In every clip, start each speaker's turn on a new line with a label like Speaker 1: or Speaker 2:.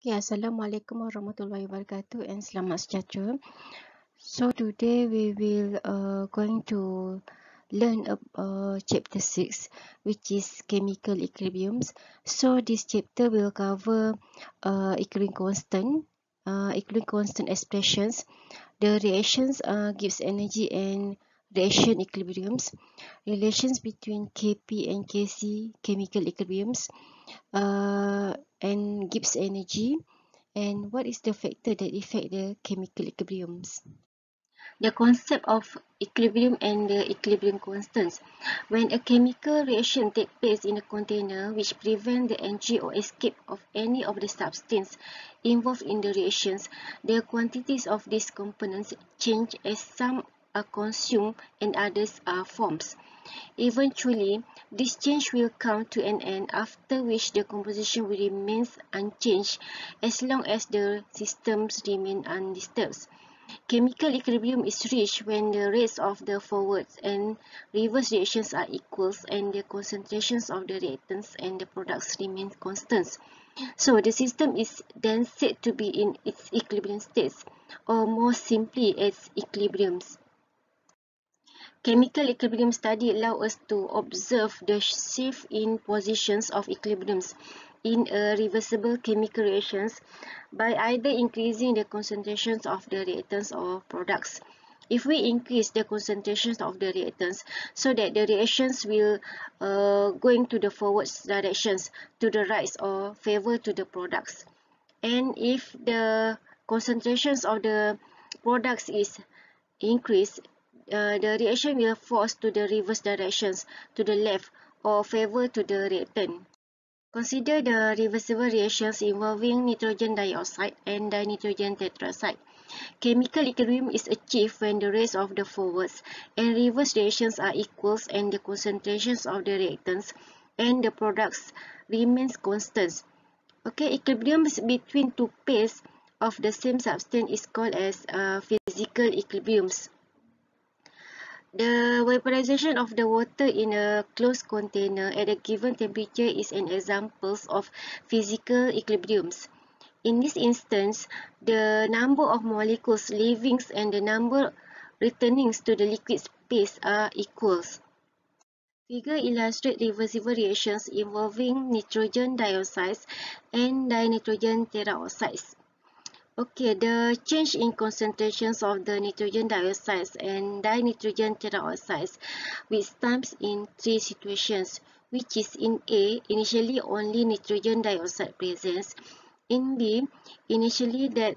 Speaker 1: Okay, Assalamualaikum warahmatullahi wabarakatuh and selamat sejahtera. So today we will going to learn chapter 6, which is chemical equilibriums. So this chapter will cover equilibrium constant expressions, the reactions gives energy and reaction equilibriums, relations between Kp and Kc chemical equilibriums, and gives energy, and what is the factor that affect the chemical equilibriums? The concept of equilibrium and the equilibrium constants. When a chemical reaction takes place in a container which prevents the entry or escape of any of the substances involved in the reactions, the quantities of these components change as some are consumed and others are formed. Eventually, this change will come to an end, after which the composition will remain unchanged as long as the systems remain undisturbed. Chemical equilibrium is reached when the rates of the forward and reverse reactions are equal and the concentrations of the reactants and the products remain constant. So the system is then said to be in its equilibrium states, or more simply its equilibriums. Chemical equilibrium study allows us to observe the shift in positions of equilibriums in a reversible chemical reactions by either increasing the concentrations of the reactants or products. If we increase the concentrations of the reactants, so that the reactions will going to the forward directions, to the right or favor to the products. And if the concentrations of the products is increased, the reaction will force to the reverse directions, to the left or favor to the reactant. Consider the reversible reactions involving nitrogen dioxide and dinitrogen tetroxide. Chemical equilibrium is achieved when the rates of the forwards and reverse reactions are equal and the concentrations of the reactants and the products remains constant. Okay, equilibrium between two pairs of the same substance is called as physical equilibriums. The vaporization of the water in a closed container at a given temperature is an example of physical equilibriums. In this instance, the number of molecules leaving and the number returning to the liquid space are equal. Figure illustrates reversible reactions involving nitrogen dioxide and dinitrogen tetroxide. Okay, the change in concentrations of the nitrogen dioxide and dinitrogen tetroxide with times in three situations, which is in A, initially only nitrogen dioxide presence; in B, initially that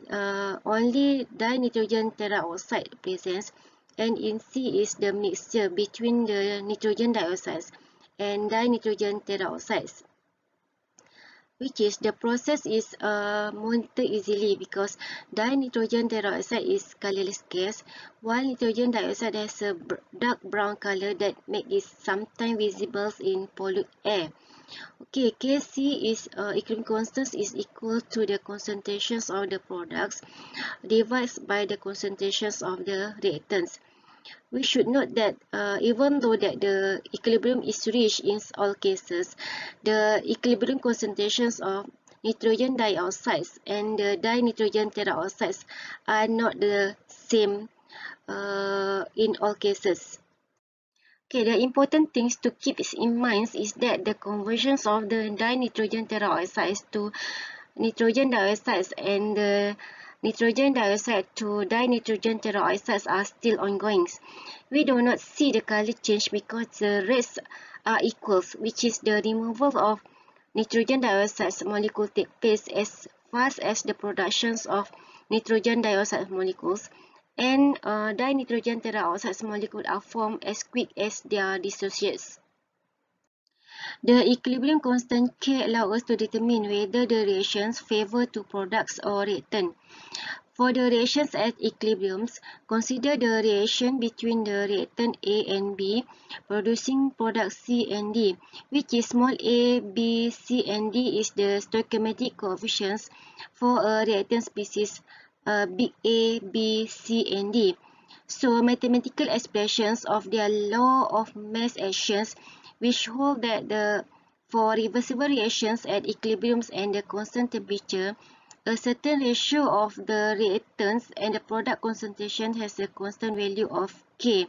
Speaker 1: only dinitrogen tetroxide presence; and in C is the mixture between the nitrogen dioxide and dinitrogen tetroxide, which is the process is monitored easily because dinitrogen tetroxide is colorless gas, while nitrogen dioxide has a dark brown color that makes it sometimes visible in polluted air. Okay, Kc is equilibrium constant is equal to the concentrations of the products divided by the concentrations of the reactants. We should note that even though that the equilibrium is reached in all cases, the equilibrium concentrations of nitrogen dioxide and the dinitrogen tetroxide are not the same in all cases. Okay, the important things to keep in mind is that the conversions of the dinitrogen tetroxide to nitrogen dioxide and the nitrogen dioxide to dinitrogen tetroxide are still ongoing. We do not see the color change because the rates are equal, which is the removal of nitrogen dioxide molecule take place as fast as the productions of nitrogen dioxide molecules, and dinitrogen tetroxide molecules are formed as quick as their dissociates. The equilibrium constant K allows us to determine whether the reactions favor to products or reactant. For the reactions at equilibriums, consider the reaction between the reactant A and B producing products C and D, which is small a, B, C and D is the stoichiometric coefficients for a reactant species big A, B, C and D. So mathematical expressions of their law of mass actions which hold that for reversible reactions at equilibriums and the constant temperature, A certain ratio of the reactants and the product concentration has a constant value of K.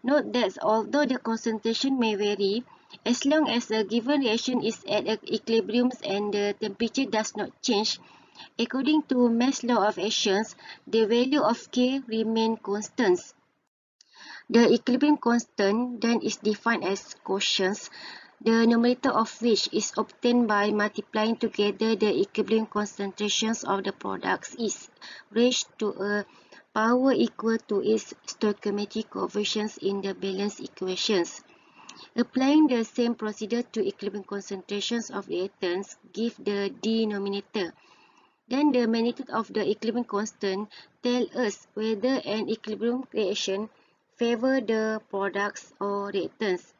Speaker 1: Note that although the concentration may vary, as long as a given reaction is at equilibrium and the temperature does not change, according to Mass law of actions, the value of K remain constant. The equilibrium constant then is defined as quotient, the numerator of which is obtained by multiplying together the equilibrium concentrations of the products is raised to a power equal to its stoichiometric coefficients in the balance equations. Applying the same procedure to equilibrium concentrations of reactants give the denominator. Then the magnitude of the equilibrium constant tells us whether an equilibrium reaction favors the products or reactants.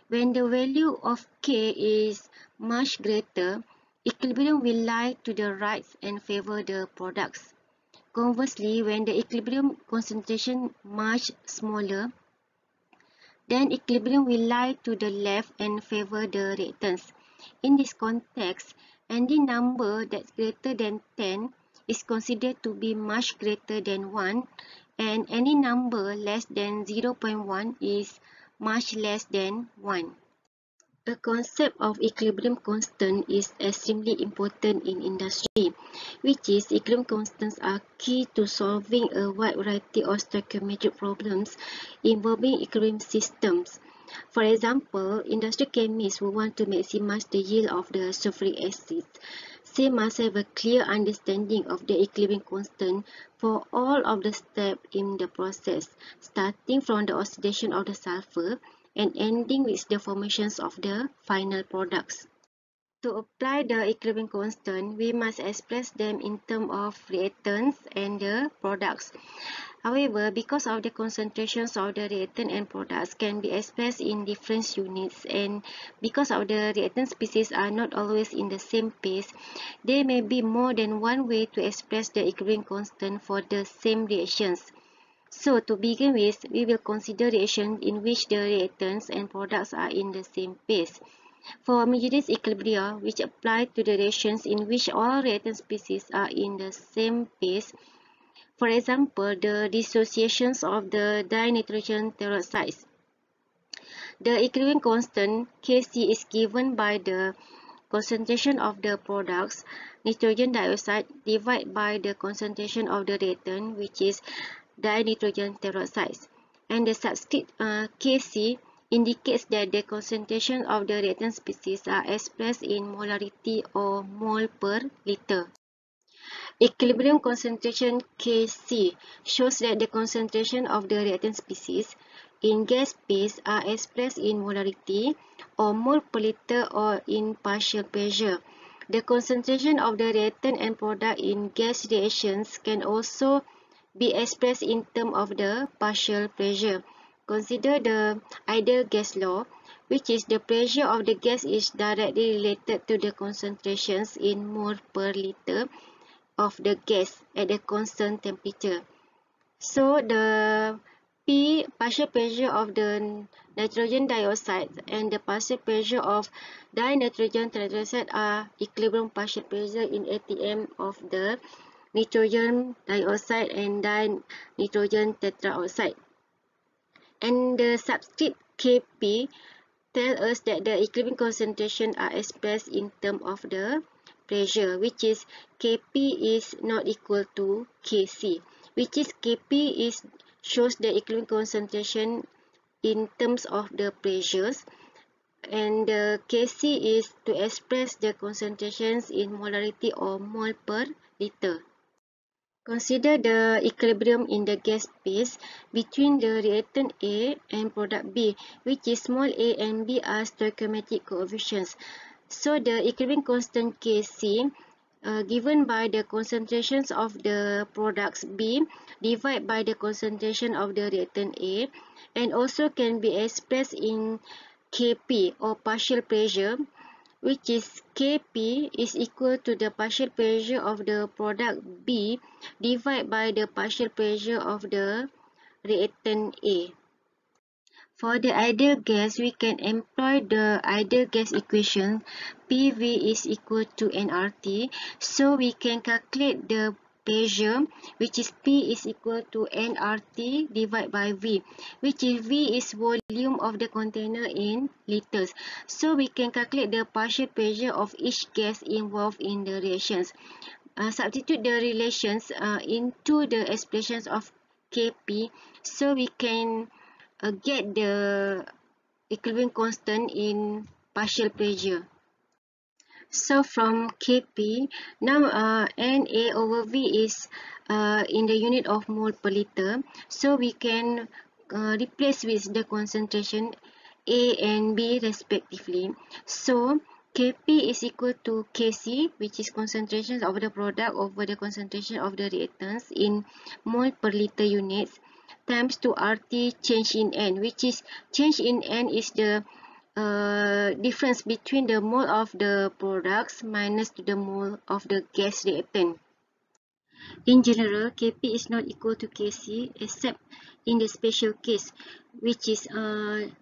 Speaker 1: When the value of K is much greater, equilibrium will lie to the right and favor the products. Conversely, when the equilibrium concentration much smaller, then equilibrium will lie to the left and favor the reactants. In this context, any number that's greater than 10 is considered to be much greater than 1, and any number less than 0.1 is much less than 1. The concept of equilibrium constant is extremely important in industry, which is equilibrium constants are key to solving a wide variety of stoichiometric problems involving equilibrium systems. For example, industrial chemists who want to maximize the yield of the sulfuric acid, they must have a clear understanding of the equilibrium constant for all of the steps in the process, starting from the oxidation of the sulfur and ending with the formations of the final products. To apply the equilibrium constant, we must express them in terms of reactants and the products. However, because of the concentrations of the reactant and products can be expressed in different units, and because of the reactant species are not always in the same phase, there may be more than one way to express the equilibrium constant for the same reactions. So, to begin with, we will consider reactions in which the reactants and products are in the same phase. For homogeneous equilibria, which apply to the reactions in which all reactant species are in the same phase, for example, the dissociations of the dinitrogen peroxides, the equilibrium constant Kc is given by the concentration of the products, nitrogen dioxide, divided by the concentration of the reactant, which is dinitrogen peroxides. And the subscript Kc indicates that the concentration of the reactant species are expressed in molarity or mole per liter. Equilibrium concentration Kc shows that the concentration of the reactant species in gas phase are expressed in molarity or mole per liter or in partial pressure. The concentration of the reactant and product in gas reactions can also be expressed in terms of the partial pressure. Consider the ideal gas law, which is the pressure of the gas is directly related to the concentrations in mole per liter of the gas at a constant temperature. So the P partial pressure of the nitrogen dioxide and the partial pressure of dinitrogen tetroxide are equilibrium partial pressure in atm of the nitrogen dioxide and dinitrogen tetroxide. And the subscript Kp tell us that the equilibrium concentration are expressed in terms of the pressure, which is Kp is not equal to Kc, which is Kp is shows the equilibrium concentration in terms of the pressures, and the Kc is to express the concentrations in molarity or mole per liter. Consider the equilibrium in the gas phase between the reactant A and product B, which is small a and b are stoichiometric coefficients. So the equilibrium constant Kc given by the concentrations of the products B divided by the concentration of the reactant A, and also can be expressed in Kp or partial pressure, which is Kp is equal to the partial pressure of the product B divided by the partial pressure of the reactant A. For the ideal gas, we can employ the ideal gas equation PV is equal to nRT. So we can calculate the pressure, which is P is equal to nRT divided by V, which is V is volume of the container in liters. So we can calculate the partial pressure of each gas involved in the reactions. Substitute the relations into the expressions of Kp, so we can get the equilibrium constant in partial pressure. So from Kp, now Na over V is in the unit of mole per liter. So we can replace with the concentration A and B respectively. So Kp is equal to Kc, which is concentration of the product over the concentration of the reactants in mole per liter units, times to RT change in N, which is change in N is the difference between the mole of the products minus to the mole of the gas reactant. In general, Kp is not equal to Kc except in the special case, which is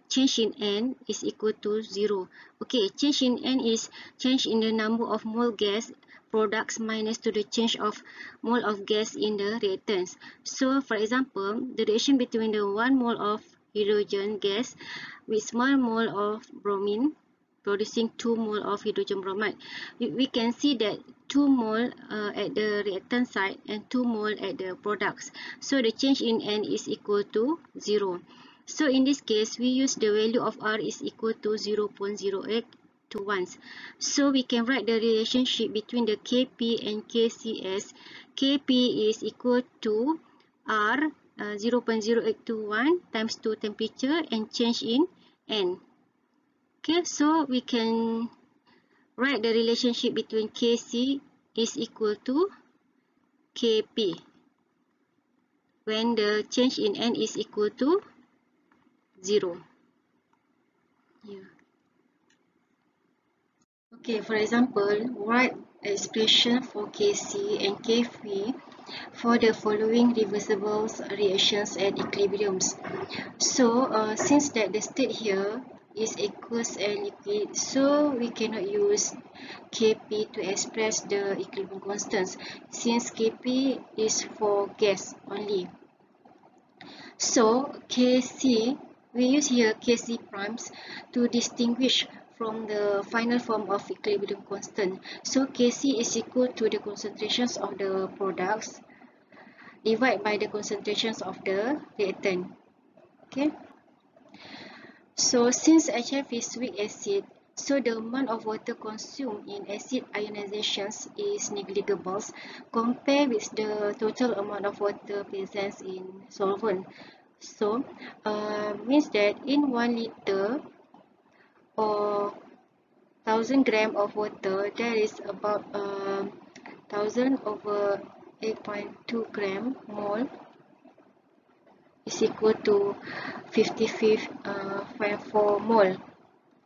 Speaker 1: change in N is equal to 0. Okay, change in N is change in the number of mole gas products minus to the change of mole of gas in the reactants. So, for example, the reaction between the 1 mole of hydrogen gas with small mole of bromine producing 2 mole of hydrogen bromide. We can see that 2 mole at the reactant side and 2 mole at the products. So the change in N is equal to 0. So in this case, we use the value of R is equal to 0.08 to 1. So we can write the relationship between the Kp and Kc as Kp is equal to R 0.08 to 1 times 2 temperature and change in N. Okay, so we can write the relationship between Kc is equal to Kp when the change in N is equal to 0. Yeah. Okay, for example, write expression for Kc and Kv for the following reversible reactions at equilibriums. So, since that the state here is aqueous and liquid, so we cannot use Kp to express the equilibrium constants, since Kp is for gas only. So Kc, we use here Kc primes to distinguish from the final form of equilibrium constant. So Kc is equal to the concentrations of the products divided by the concentrations of the reactant. Okay. So since HF is weak acid, so the amount of water consumed in acid ionizations is negligible compared with the total amount of water present in solvent. So means that in 1 liter or 1000 gram of water, there is about 1000 over 8.2 gram mole is equal to 55.4 mole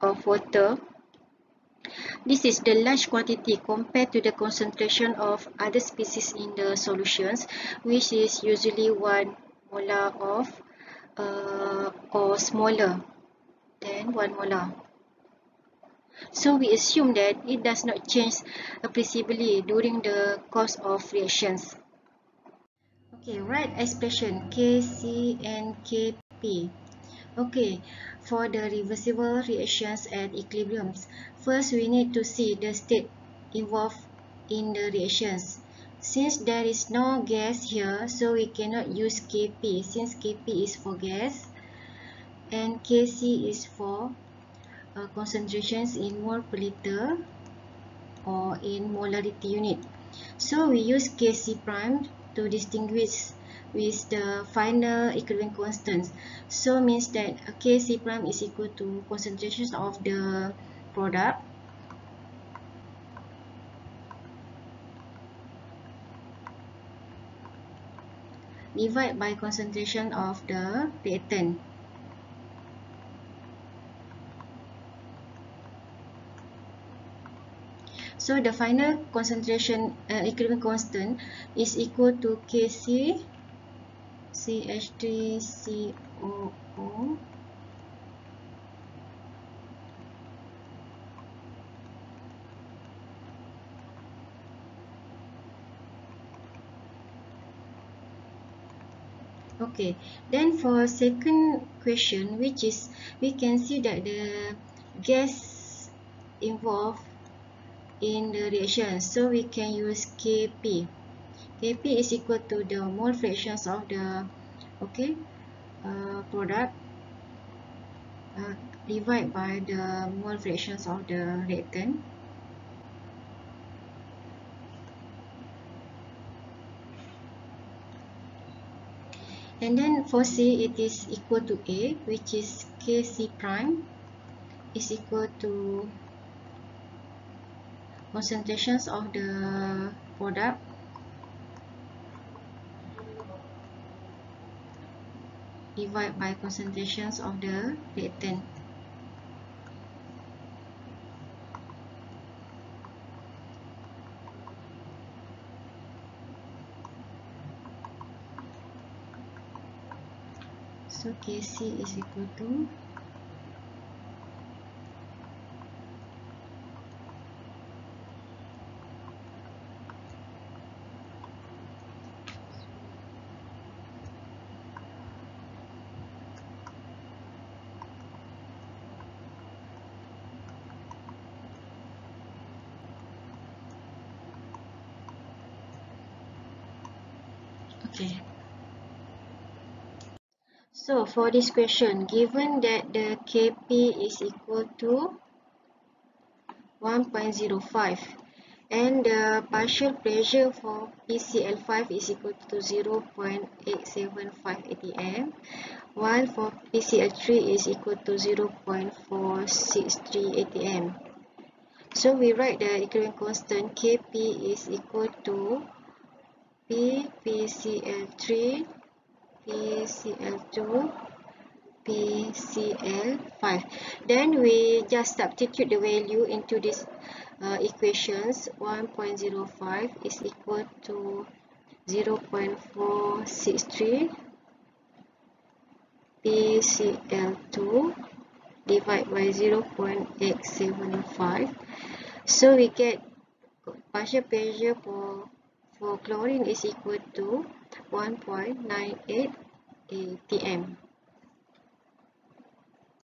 Speaker 1: of water. This is the large quantity compared to the concentration of other species in the solutions, which is usually 1 molar of or smaller than 1 molar. So we assume that it does not change appreciably during the course of reactions. Okay, write expression Kc and Kp. Okay, for the reversible reactions at equilibriums, first we need to see the state involved in the reactions. Since there is no gas here, so we cannot use Kp, since Kp is for gas and Kc is for concentrations in mole per liter or in molarity unit. So we use Kc prime to distinguish with the final equilibrium constants. So means that Kc prime is equal to concentrations of the product divided by concentration of the reactant. So the final concentration equilibrium constant is equal to Kc CH3COO Okay, then for second question, which is we can see that the gas involved in the reaction, so we can use Kp. Kp is equal to the mole fractions of the product divided by the mole fractions of the reactant. And then for C, it is equal to A, which is Kc prime is equal to concentrations of the product divided by concentrations of the reactant. So Kc is equal to okay. So for this question, given that the Kp is equal to 1.05 and the partial pressure for PCl5 is equal to 0.875 atm, while for PCl3 is equal to 0.463 atm. So we write the equilibrium constant Kp is equal to P PCl3 PCl2 PCl5. Then we just substitute the value into this equations. 1.05 is equal to 0.463 PCl2 divided by 0.875. So we get partial pressure for chlorine is equal to 1.98 atm.